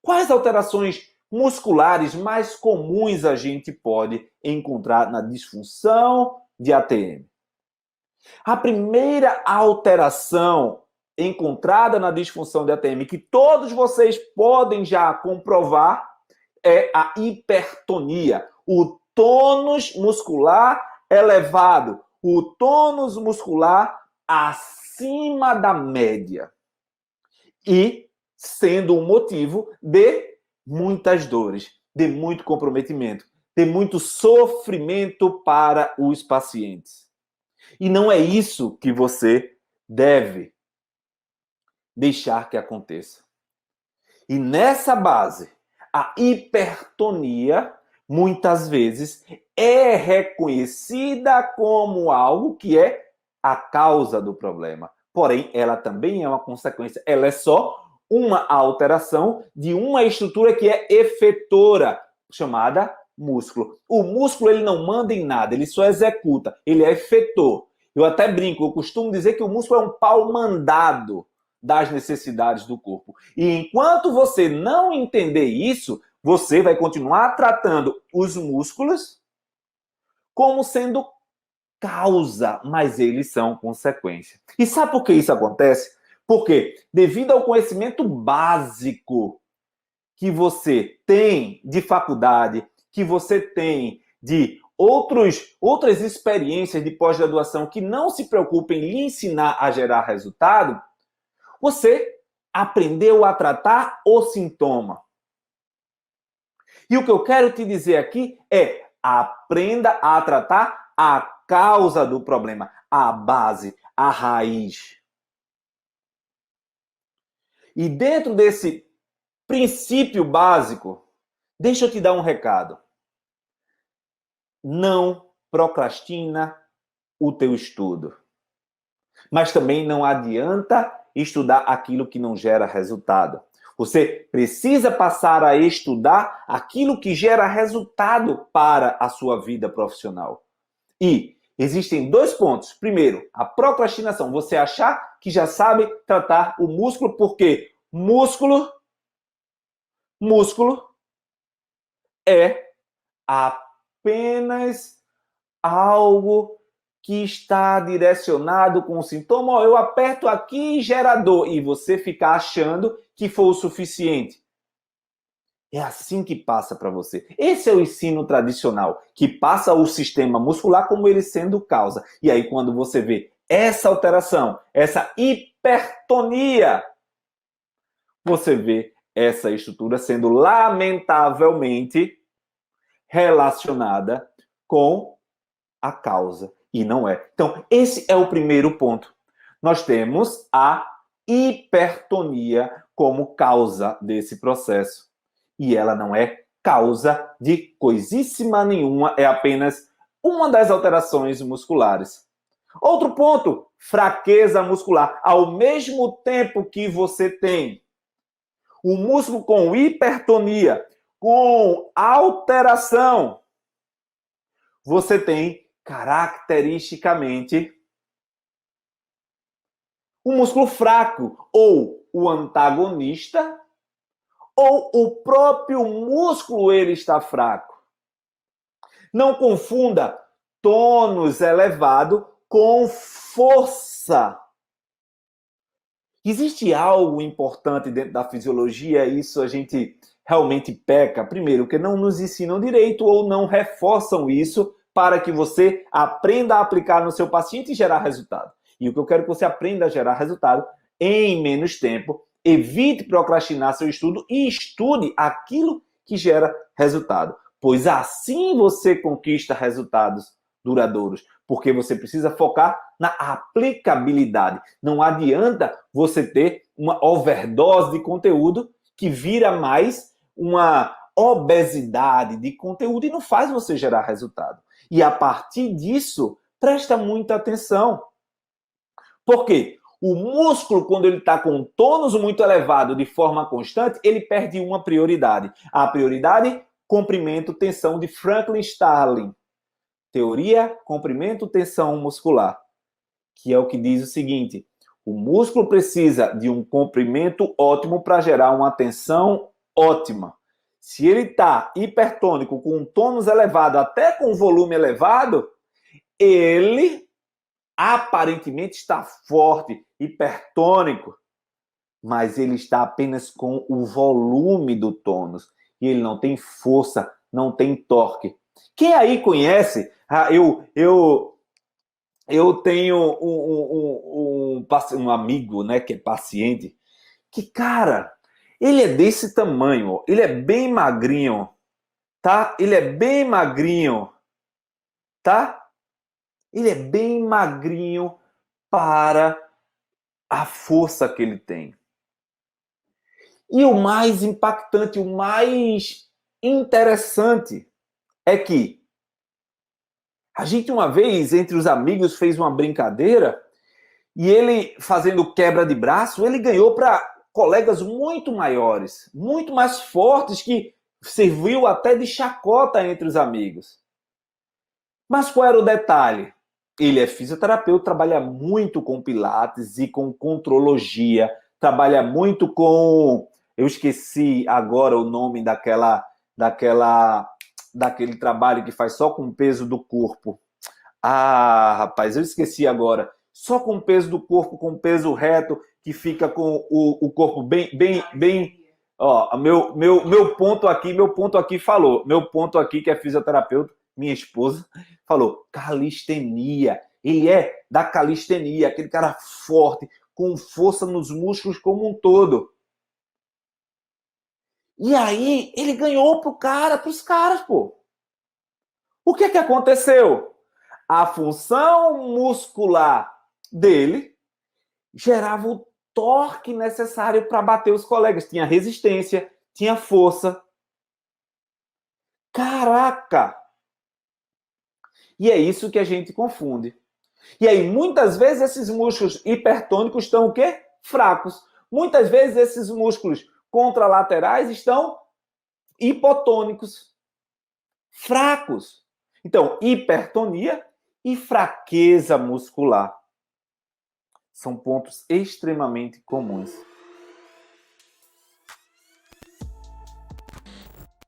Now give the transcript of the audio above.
Quais alterações musculares mais comuns a gente pode encontrar na disfunção de ATM? A primeira alteração encontrada na disfunção de ATM, que todos vocês podem já comprovar, é a hipertonia, o tônus muscular elevado, o tônus muscular acima da média. E sendo um motivo de muitas dores, de muito comprometimento, de muito sofrimento para os pacientes. E não é isso que você deve deixar que aconteça. E nessa base, a hipertonia, muitas vezes, é reconhecida como algo que é a causa do problema. Porém, ela também é uma consequência. Ela é só uma alteração de uma estrutura que é efetora, chamada músculo. O músculo, ele não manda em nada, ele só executa, ele é efetor. Eu até brinco, eu costumo dizer que o músculo é um pau mandado das necessidades do corpo. E enquanto você não entender isso, você vai continuar tratando os músculos como sendo causa, mas eles são consequência. E sabe por que isso acontece? Porque, devido ao conhecimento básico que você tem de faculdade, que você tem de outras experiências de pós-graduação que não se preocupem em lhe ensinar a gerar resultado, você aprendeu a tratar o sintoma. E o que eu quero te dizer aqui é: aprenda a tratar a causa do problema, a base, a raiz. E dentro desse princípio básico, deixa eu te dar um recado. Não procrastina o teu estudo. Mas também não adianta estudar aquilo que não gera resultado. Você precisa passar a estudar aquilo que gera resultado para a sua vida profissional. E existem dois pontos. Primeiro, a procrastinação. Você achar que já sabe tratar o músculo, porque músculo é apenas algo que está direcionado com o sintoma. Eu aperto aqui e gera dor. E você fica achando que foi o suficiente. É assim que passa para você. Esse é o ensino tradicional, que passa o sistema muscular como ele sendo causa. E aí, quando você vê essa alteração, essa hipertonia, você vê essa estrutura sendo lamentavelmente relacionada com a causa. E não é. Então, esse é o primeiro ponto. Nós temos a hipertonia como causa desse processo. E ela não é causa de coisíssima nenhuma, é apenas uma das alterações musculares. Outro ponto, fraqueza muscular. Ao mesmo tempo que você tem o músculo com hipertonia, com alteração, você tem caracteristicamente o músculo fraco, ou o antagonista, ou o próprio músculo ele está fraco. Não confunda tônus elevado com força. Existe algo importante dentro da fisiologia, isso a gente realmente peca. Primeiro, que não nos ensinam direito ou não reforçam isso para que você aprenda a aplicar no seu paciente e gerar resultado. E o que eu quero que você aprenda a gerar resultado em menos tempo. Evite procrastinar seu estudo e estude aquilo que gera resultado. Pois assim você conquista resultados duradouros. Porque você precisa focar na aplicabilidade. Não adianta você ter uma overdose de conteúdo que vira mais uma obesidade de conteúdo e não faz você gerar resultado. E a partir disso, presta muita atenção. Por quê? O músculo, quando ele está com um tônus muito elevado de forma constante, ele perde uma prioridade. A prioridade, comprimento, tensão de Franklin-Starling. Teoria, comprimento, tensão muscular. Que é o que diz o seguinte: o músculo precisa de um comprimento ótimo para gerar uma tensão ótima. Se ele está hipertônico, com um tônus elevado, até com volume elevado, ele aparentemente está forte, hipertônico, mas ele está apenas com o volume do tônus. E ele não tem força, não tem torque. Quem aí conhece? Eu tenho um amigo, né, que é paciente, que, cara, ele é desse tamanho, ó, ele é bem magrinho, tá? Ele é bem magrinho, tá? Ele é bem magrinho para a força que ele tem. E o mais impactante, o mais interessante é que a gente uma vez, entre os amigos, fez uma brincadeira e ele, fazendo quebra de braço, ele ganhou para colegas muito maiores, muito mais fortes, que serviu até de chacota entre os amigos. Mas qual era o detalhe? Ele é fisioterapeuta, trabalha muito com pilates e com contrologia, trabalha muito com... Eu esqueci agora o nome daquele trabalho que faz só com o peso do corpo. Ah, rapaz, eu esqueci agora. Só com o peso do corpo, com o peso reto, que fica com o corpo bem. Ó, meu ponto aqui falou. Meu ponto aqui, que é fisioterapeuta, minha esposa, falou calistenia. Ele é da calistenia, aquele cara forte, com força nos músculos como um todo. E aí, ele ganhou pros caras, pô. O que aconteceu? A função muscular dele gerava o torque necessário para bater os colegas. Tinha resistência, tinha força. Caraca! E é isso que a gente confunde. E aí, muitas vezes, esses músculos hipertônicos estão o quê? Fracos. Muitas vezes, esses músculos contralaterais estão hipotônicos, fracos. Então, hipertonia e fraqueza muscular são pontos extremamente comuns.